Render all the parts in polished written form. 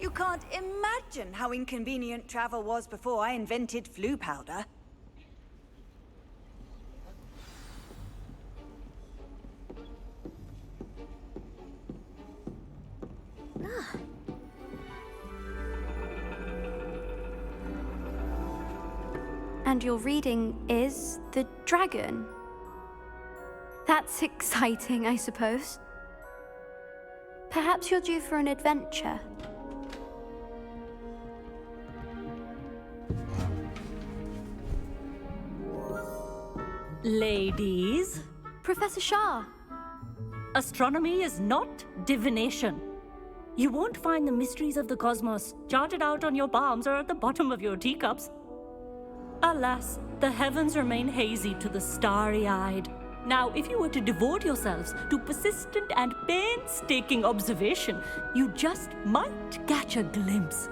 You can't imagine how inconvenient travel was before I invented flu powder. And your reading is the dragon. That's exciting, I suppose. Perhaps you're due for an adventure. Ladies, Professor Shah. astronomy is not divination. You won't find the mysteries of the cosmos charted out on your palms or at the bottom of your teacups. Alas, the heavens remain hazy to the starry-eyed. Now, if you were to devote yourselves to persistent and painstaking observation, you just might catch a glimpse.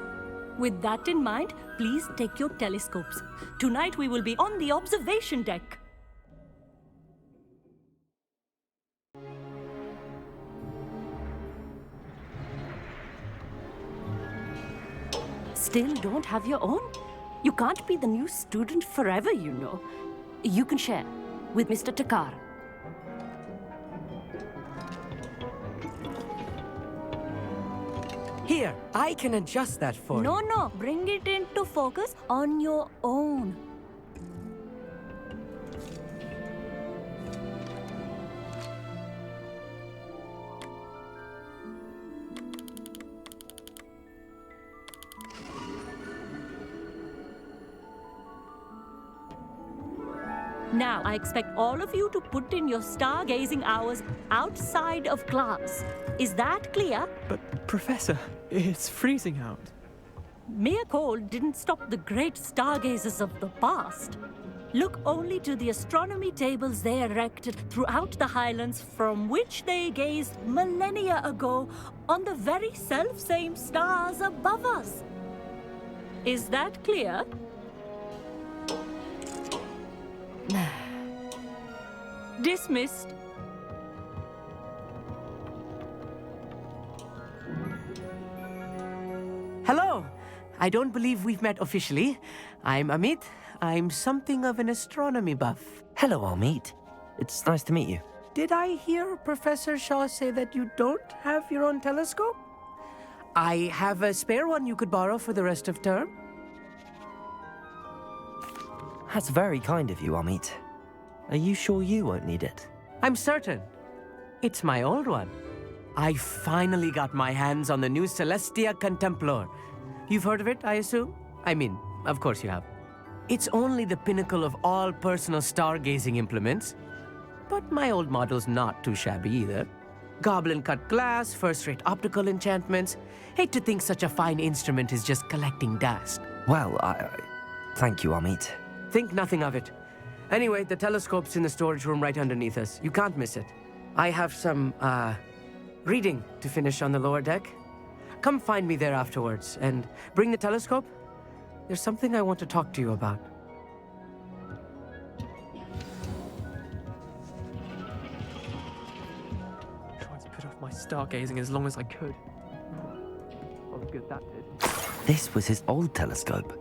With that in mind, please take your telescopes. Tonight we will be on the observation deck. Still don't have your own? You can't be the new student forever, you know. You can share with Mr. Takar. Here, I can adjust that for you. No, bring it into focus on your own. Now, I expect all of you to put in your stargazing hours outside of class. Is that clear? But, Professor, it's freezing out. Mere cold didn't stop the great stargazers of the past. Look only to the astronomy tables they erected throughout the highlands from which they gazed millennia ago on the very self-same stars above us. Is that clear? Dismissed. Hello. I don't believe we've met officially. I'm Amit. I'm something of an astronomy buff. Hello, Amit. It's nice to meet you. Did I hear Professor Shaw say that you don't have your own telescope? I have a spare one you could borrow for the rest of term. That's very kind of you, Amit. Are you sure you won't need it? I'm certain. It's my old one. I finally got my hands on the new Celestia Contemplar. You've heard of it, I assume? I mean, of course you have. It's only the pinnacle of all personal stargazing implements. But my old model's not too shabby either. Goblin-cut glass, first-rate optical enchantments. Hate to think such a fine instrument is just collecting dust. Well, thank you, Amit. Think nothing of it. Anyway, the telescope's in the storage room right underneath us. You can't miss it. I have some, reading to finish on the lower deck. Come find me there afterwards, and bring the telescope. There's something I want to talk to you about. Tried to put off my stargazing as long as I could. Oh, good that did. This was his old telescope.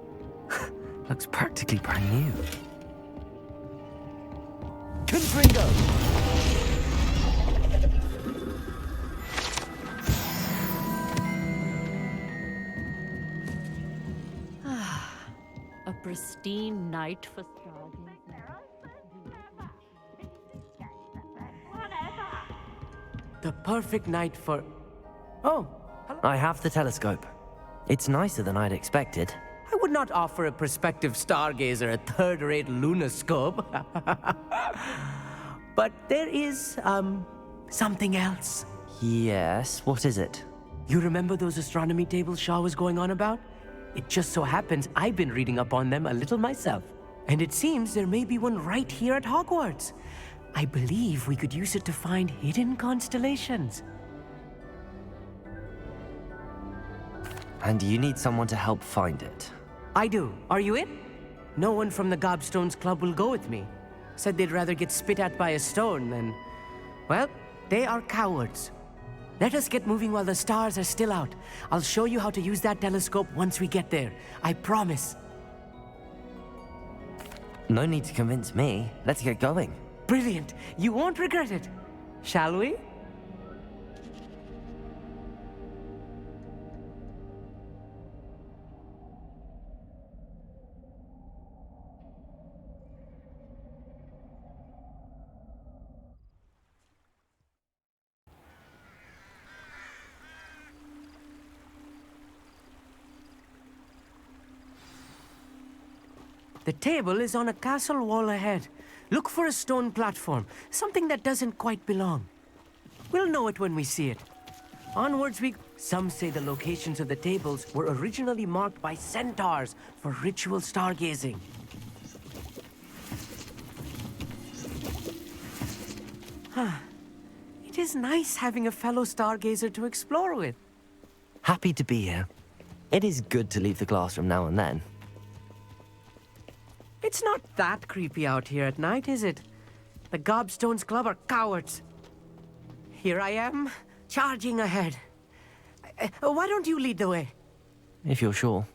Looks practically brand new. Confringo! A pristine night for stargazing. The perfect night for... Oh, hello. I have the telescope. It's nicer than I'd expected. I would not offer a prospective stargazer a third-rate lunoscope. But there is, something else. Yes, what is it? You remember those astronomy tables Shaw was going on about? It just so happens I've been reading up on them a little myself. And it seems there may be one right here at Hogwarts. I believe we could use it to find hidden constellations. And you need someone to help find it. I do. Are you in? No one from the Gobstones Club will go with me. Said they'd rather get spit at by a stone than... Well, they are cowards. Let us get moving while the stars are still out. I'll show you how to use that telescope once we get there. I promise. No need to convince me. Let's get going. Brilliant. You won't regret it. Shall we? The table is on a castle wall ahead. Look for a stone platform, something that doesn't quite belong. We'll know it when we see it. Onwards we... Some say the locations of the tables were originally marked by centaurs for ritual stargazing. It is nice having a fellow stargazer to explore with. Happy to be here. It is good to leave the classroom now and then. It's not that creepy out here at night, is it? The Gobstones Club are cowards. Here I am, charging ahead. Why don't you lead the way? If you're sure.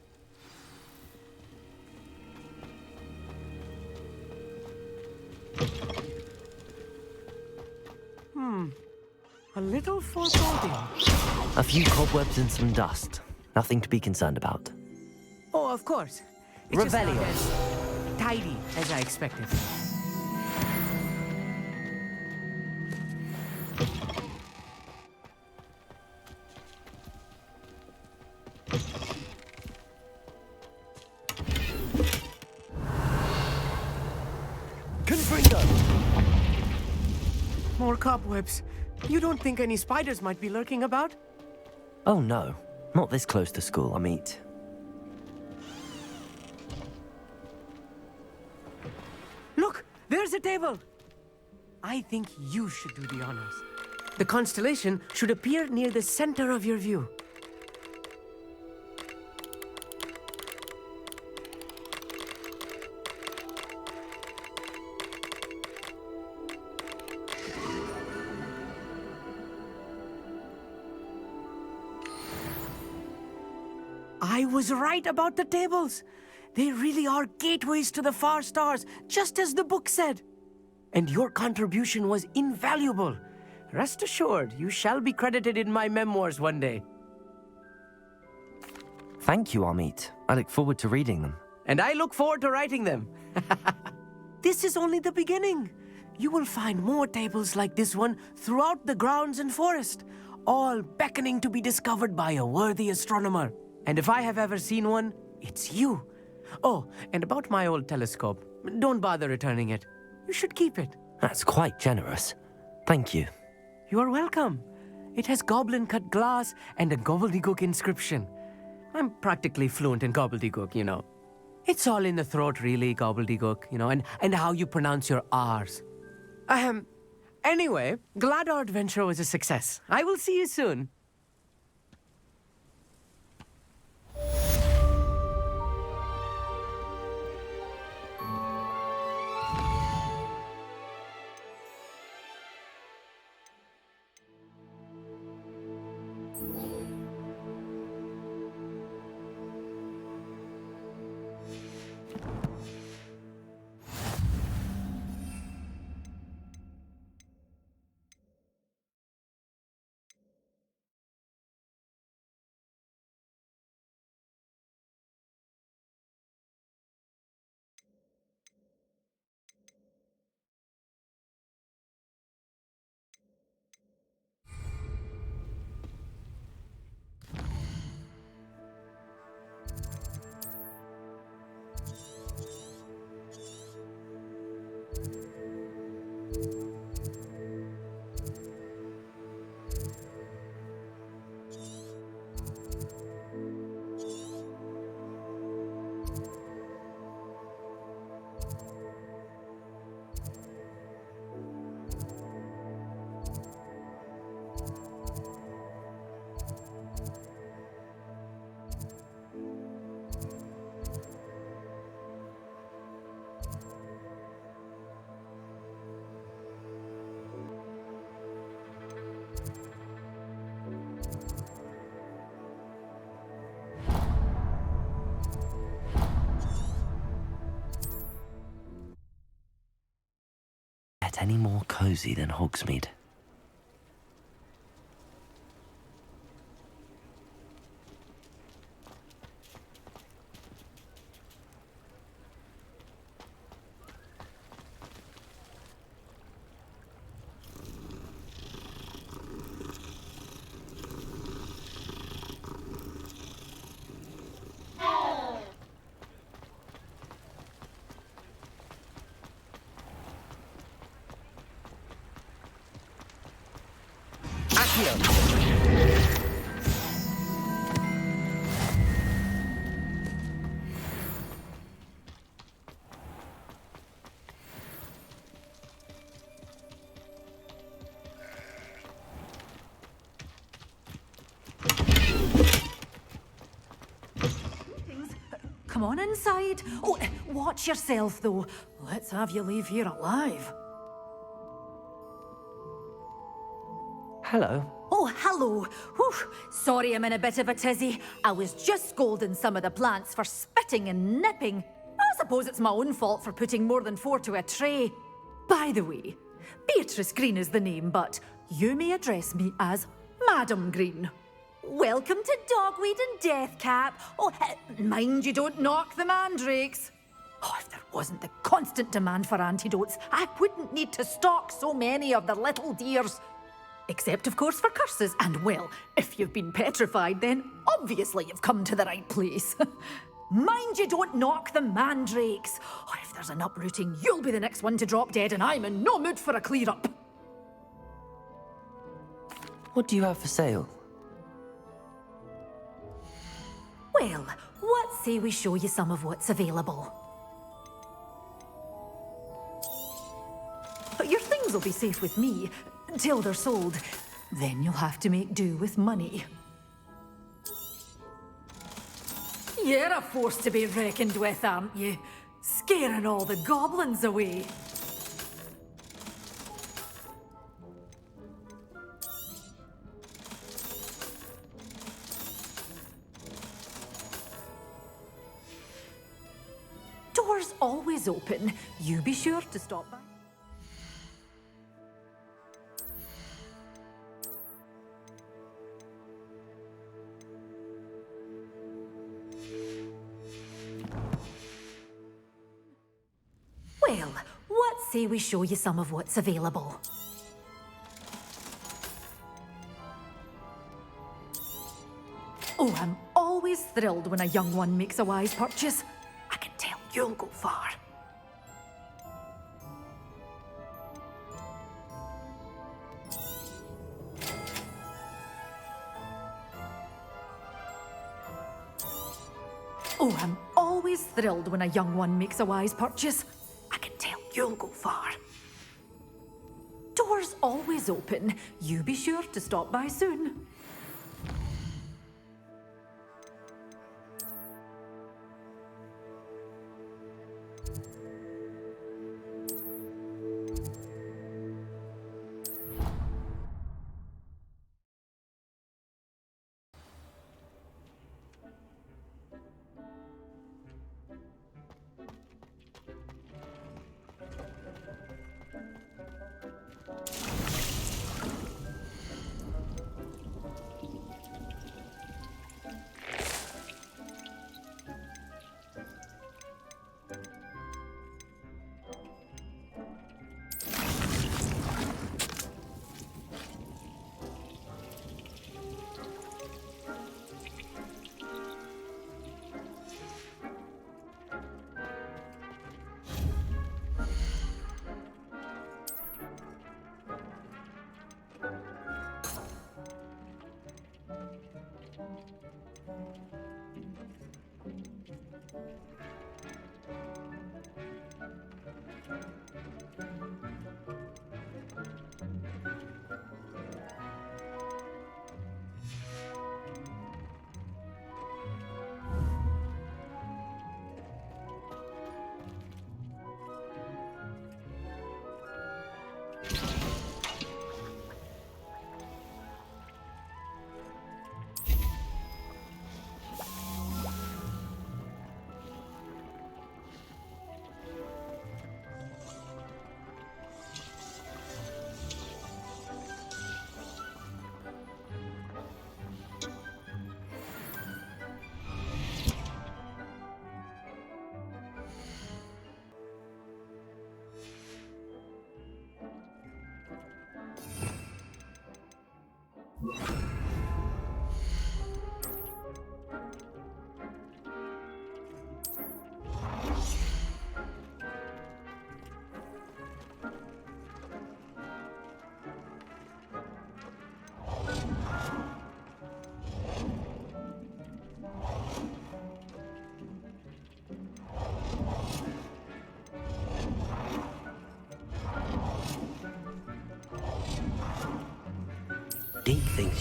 A little foreboding. A few cobwebs and some dust. Nothing to be concerned about. Oh, of course. It's just not Revelio. as tidy as I expected. Confringo! More cobwebs. You don't think any spiders might be lurking about? Oh no, not this close to school, Amit. Look, there's a table. I think you should do the honors. The constellation should appear near the center of your view. I was right about the tables. They really are gateways to the far stars, just as the book said. And your contribution was invaluable. Rest assured, you shall be credited in my memoirs one day. Thank you, Amit. I look forward to reading them. And I look forward to writing them. This is only the beginning. You will find more tables like this one throughout the grounds and forest, all beckoning to be discovered by a worthy astronomer. And if I have ever seen one, it's you. Oh, and about my old telescope, don't bother returning it. You should keep it. That's quite generous. Thank you. You are welcome. It has goblin-cut glass and a gobbledygook inscription. I'm practically fluent in gobbledygook, you know. It's all in the throat, really, gobbledygook, you know, and how you pronounce your R's. Anyway, glad our adventure was a success. I will see you soon. get any more cozy than Hogsmeade. Come on inside. Oh, watch yourself, though. Let's have you leave here alive. Hello. Oh, hello. Whew. Sorry I'm in a bit of a tizzy. I was just scolding some of the plants for spitting and nipping. I suppose it's my own fault for putting more than 4 to a tray. By the way, Beatrice Green is the name, but you may address me as Madam Green. Welcome to Dogweed and Deathcap. Oh, mind you don't knock the mandrakes. Oh, if there wasn't the constant demand for antidotes, I wouldn't need to stock so many of the little dears. Except, of course, for curses. And, well, if you've been petrified, then obviously you've come to the right place. Mind you don't knock the mandrakes. Oh, if there's an uprooting, you'll be the next one to drop dead, and I'm in no mood for a clear-up. What do you have for sale? Well, what say we show you some of what's available? But your things will be safe with me, till they're sold. Then you'll have to make do with money. You're a force to be reckoned with, aren't you? Scaring all the goblins away. Doors always open. You be sure to stop by. Well, what say we show you some of what's available? Oh, I'm always thrilled when a young one makes a wise purchase. I can tell you'll go far. Oh, I'm always thrilled when a young one makes a wise purchase. I can tell you'll go far. Doors always open. You be sure to stop by soon.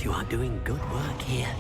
You are doing good work here.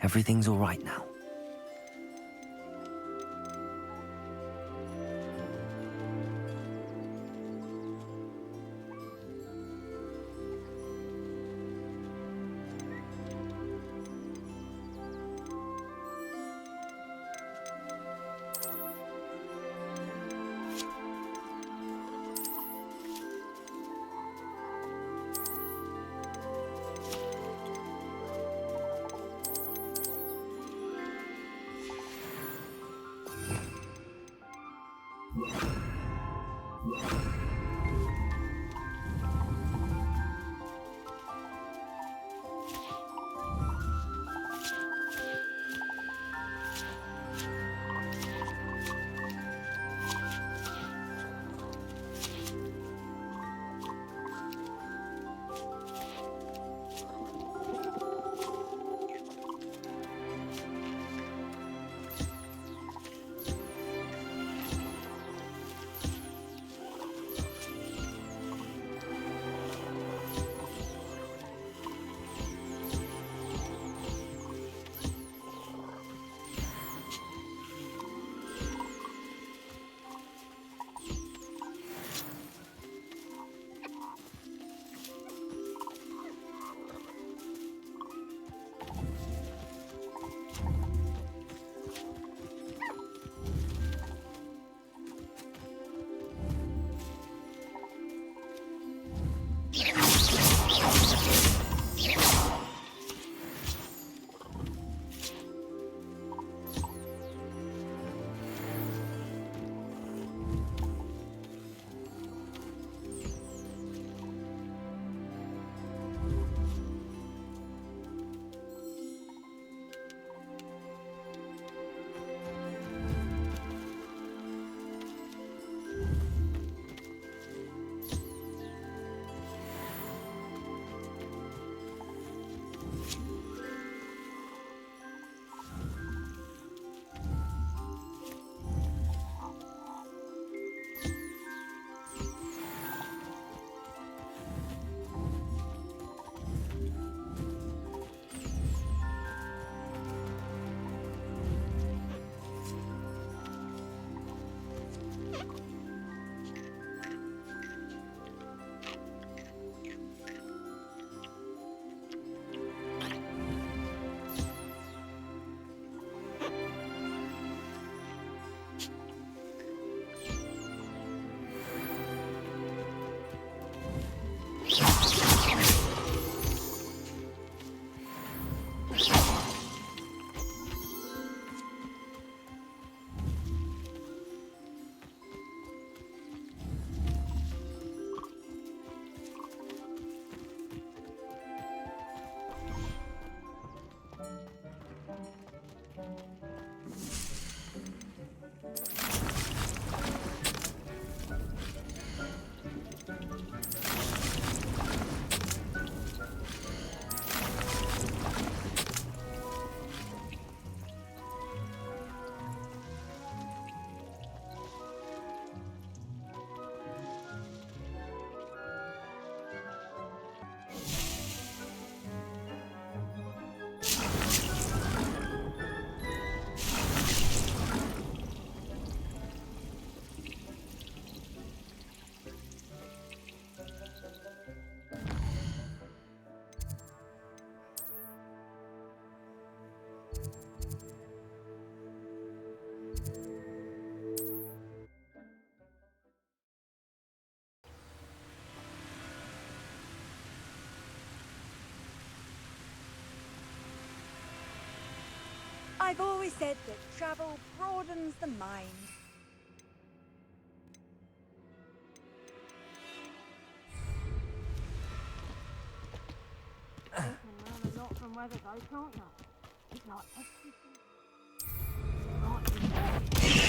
Everything's all right now. I've always said that travel broadens the mind.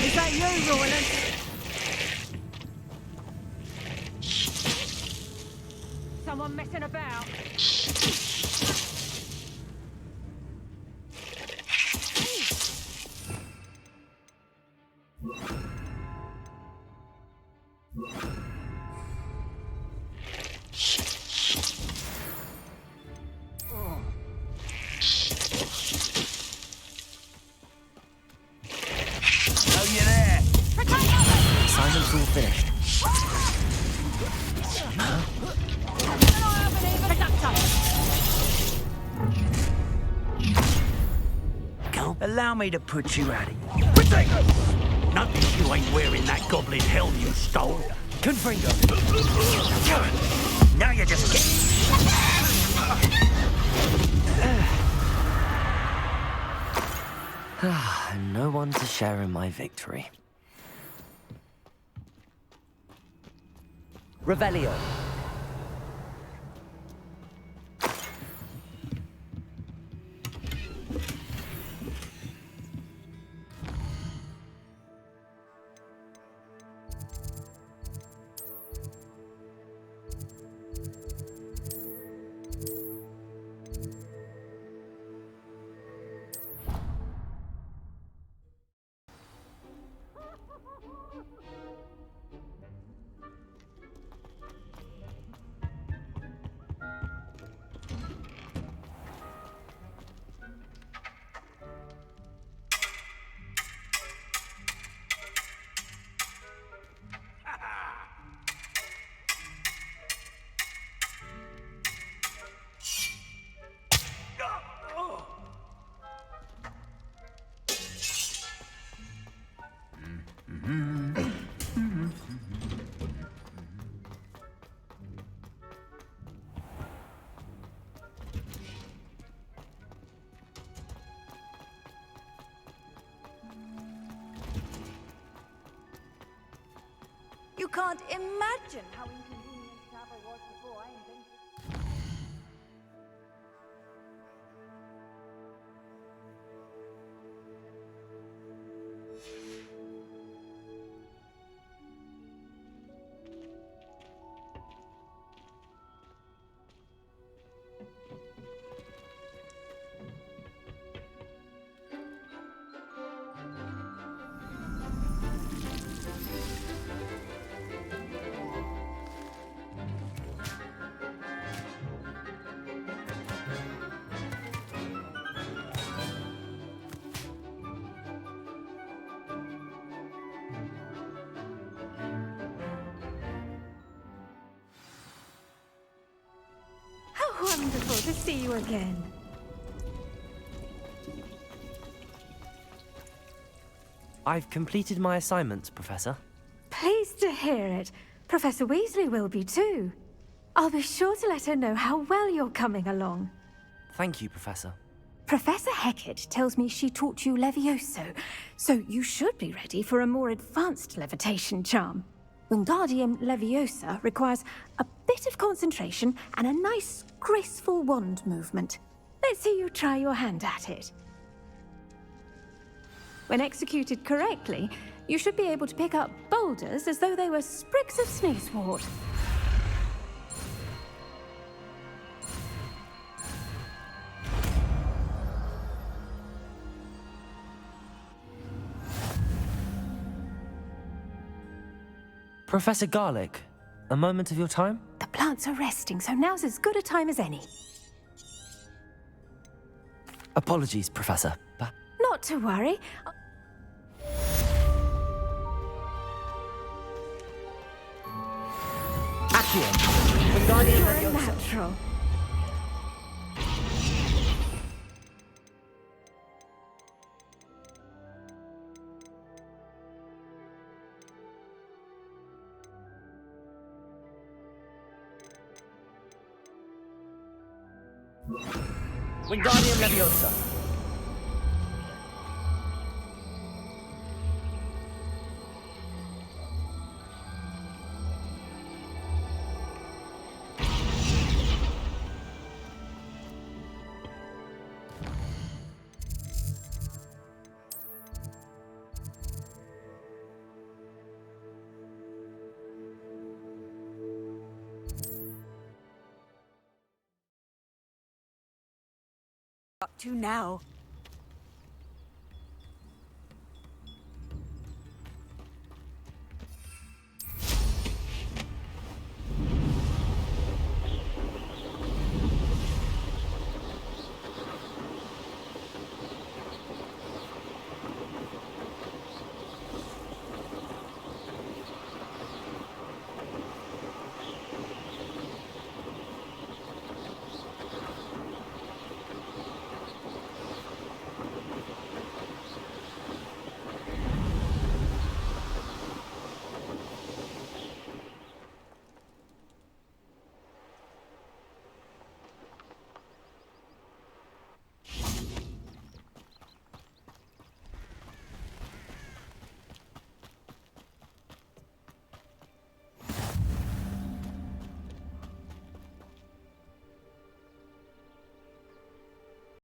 Is that you, Roland? Someone messing about? Assignment's all finished. Allow me to put you out of here. Notice you ain't wearing that goblin helm you stole. Confringo. Now you just get... No one to share in my victory. Revelio. You can't imagine how inconvenient travel was before I invented. Wonderful to see you again. I've completed my assignments, Professor. Pleased to hear it. Professor Weasley will be too. I'll be sure to let her know how well you're coming along. Thank you, Professor. Professor Hecat tells me she taught you Levioso, so you should be ready for a more advanced levitation charm. Wingardium Leviosa requires a bit of concentration and a nice, graceful wand movement. Let's see you try your hand at it. When executed correctly, you should be able to pick up boulders as though they were sprigs of sneezewort. Professor Garlick, a moment of your time? The plants are resting, so now's as good a time as any. Apologies, Professor. Not to worry. Accio. Wingardium You're a Leviosa. natural. Wingardium Leviosa. up to now.